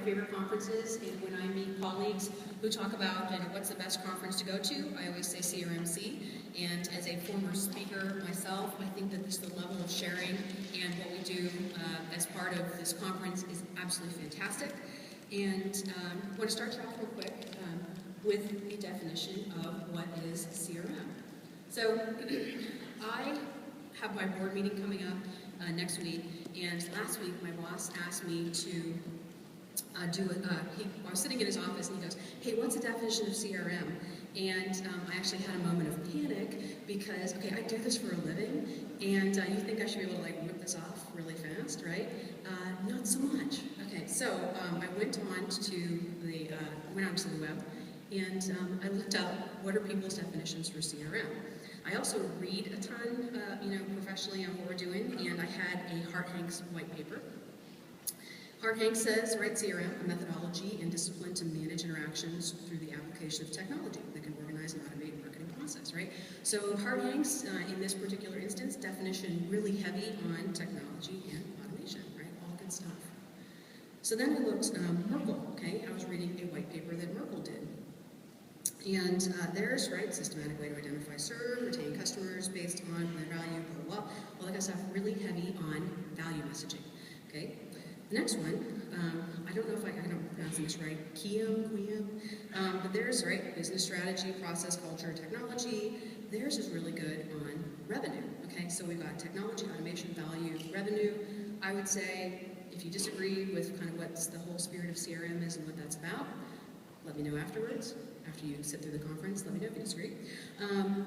favorite conferences, and when I meet colleagues who talk about what's the best conference to go to, I always say CRMC. And as a former speaker myself, I think that the level of sharing and what we do as part of this conference is absolutely fantastic. And I want to start off real quick with a definition of what is CRM. So I have my board meeting coming up next week, and last week my boss asked me to I was sitting in his office and he goes, hey, what's the definition of CRM? And I actually had a moment of panic because, okay, I do this for a living, and you think I should be able to whip this off really fast, right? Not so much. Okay, so I went onto the web, and I looked up what are people's definitions for CRM. I also read a ton, professionally on what we're doing, and I had a Hart-Hanks white paper. Hart-Hanks says, right, CRM, a methodology and discipline to manage interactions through the application of technology that can organize and automate marketing process, right? So Hart-Hanks, in this particular instance, definition really heavy on technology and automation, right? All good stuff. So then I looked, Merkle, okay? I was reading a white paper that Merkle did. And there's, right, systematic way to identify, serve, retain customers based on their value, blah, blah, blah. All that kind of stuff, really heavy on value messaging, okay? The next one, I don't know if I'm pronouncing this right, Quiam, but there's, right, business strategy, process, culture, technology. Theirs is really good on revenue, okay? So we've got technology, automation, value, revenue. I would say, if you disagree with kind of what's the whole spirit of CRM is and what that's about, let me know afterwards. After you sit through the conference, let me know if you disagree.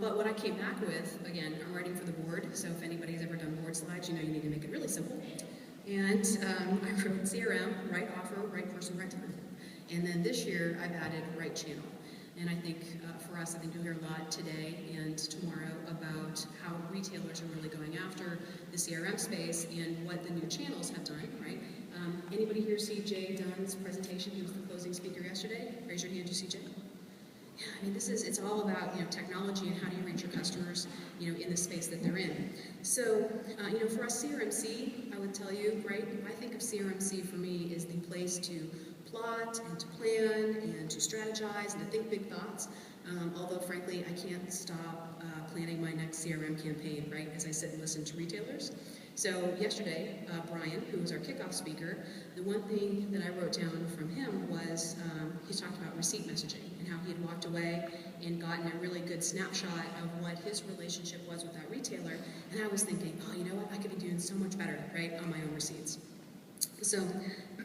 But what I came back with, again, I'm writing for the board, so if anybody's ever done board slides, you know you need to make it really simple. And I wrote CRM, right offer, right person, right time. And then this year, I've added right channel. And I think for us, I think you'll hear a lot today and tomorrow about how retailers are really going after the CRM space and what the new channels have done, right? Anybody here see Jay Dunn's presentation? He was the closing speaker yesterday. Raise your hand, you see Jay? Yeah, I mean, it's all about, technology and how do you reach your customers, in the space that they're in. So, for us CRMC, I would tell you, right, I think of CRMC for me is the place to plot and to plan and to strategize and to think big thoughts. Although, frankly, I can't stop planning my next CRM campaign, right, as I sit and listen to retailers. So yesterday, Brian, who was our kickoff speaker, the one thing that I wrote down from him was he talked about receipt messaging and how he had walked away and gotten a really good snapshot of what his relationship was with that retailer. And I was thinking, oh, you know what, I could be doing so much better, right, on my own receipts. So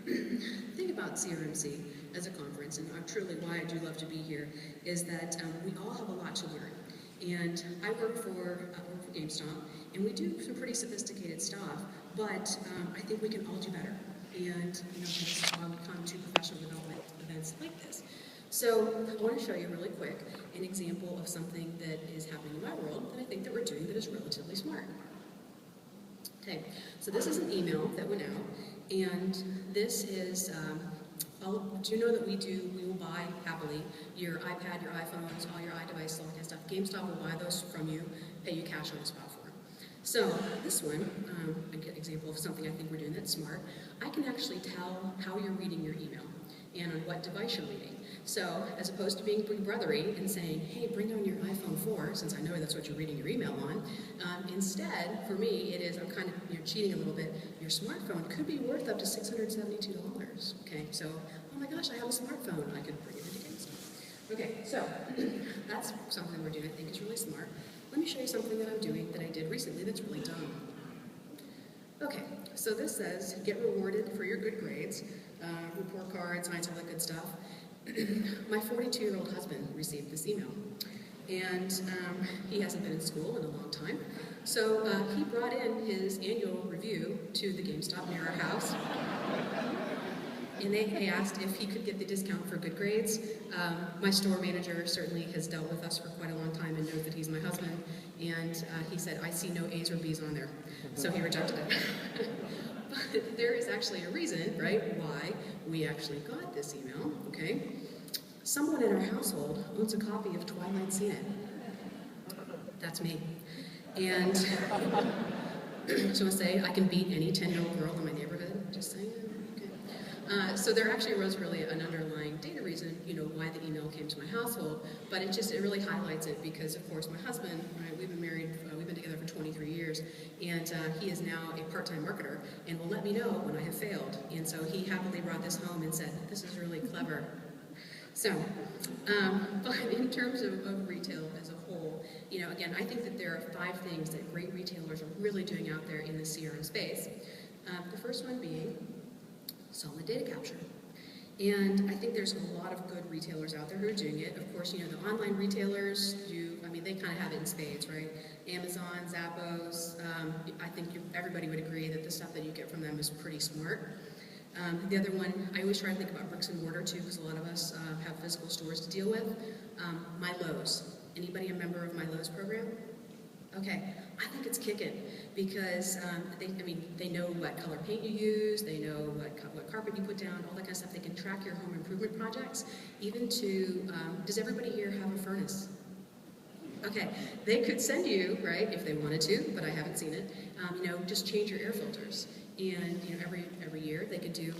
the thing about CRMC as a conference, and truly why I do love to be here, is that we all have a lot to learn. And I work for GameStop, and we do some pretty sophisticated stuff, but I think we can all do better. And this is why we come to professional development events like this. So I want to show you really quick an example of something that is happening in my world that I think that we're doing that is relatively smart. Okay, so this is an email that went out, and this is, do you know that we will buy happily your iPad, your iPhones, all your iDevices, all that kind of stuff. GameStop will buy those from you, pay you cash on the spot for them. So this one, an example of something I think we're doing that's smart, I can actually tell how you're reading your email and on what device you're reading. So as opposed to being big brothery and saying, hey, bring on your iPhone 4, since I know that's what you're reading your email on, instead, for me, it is, I'm kind of cheating a little bit, your smartphone could be worth up to $672, okay? So, oh my gosh, I have a smartphone, I could bring it into GameStop. Okay, so that's something we're doing I think is really smart. Let me show you something that I'm doing that I did recently that's really dumb. Okay, so this says, get rewarded for your good grades, report cards, signs, all that good stuff. My 42-year-old husband received this email, and he hasn't been in school in a long time, so he brought in his annual review to the GameStop near our house, and they asked if he could get the discount for good grades. My store manager certainly has dealt with us for quite a long time and knows that he's my husband, and he said, I see no A's or B's on there, so he rejected it. But there is actually a reason, right, why we actually got this email, okay? Someone in our household owns a copy of Twilight Zone. That's me. And so I say I can beat any 10-year-old girl in my neighborhood, just saying, okay. So there actually was really an underlying data reason, why the email came to my household, but it really highlights it because, of course, my husband, right, we've been married, we've been together for 23 years, and he is now a part-time marketer and will let me know when I have failed. And so he happily brought this home and said, this is really clever. So, but in terms of retail as a whole, again, I think that there are 5 things that great retailers are really doing out there in the CRM space. The first one being solid data capture. And I think there's a lot of good retailers out there who are doing it. Of course, the online retailers they kind of have it in spades, right? Amazon, Zappos, I think everybody would agree that the stuff that you get from them is pretty smart. The other one, I always try to think about bricks and mortar too, because a lot of us have physical stores to deal with. My Lowe's. Anybody a member of My Lowe's program? Okay, I think it's kicking because they know what color paint you use, they know what carpet you put down, all that kind of stuff. They can track your home improvement projects, even to, does everybody here have a furnace? Okay, they could send you, right, if they wanted to, but I haven't seen it, just change your air filters. And every year they could do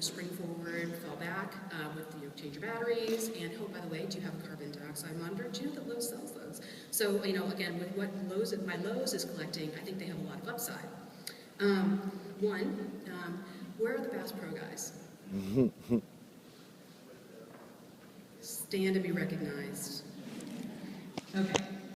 spring forward, fall back with change your batteries. And oh, by the way, do you have a carbon dioxide monitor? Do you know that Lowe's sells those? So again, with what My Lowe's is collecting, I think they have a lot of upside. Where are the Bass Pro guys? Stand to be recognized. Okay.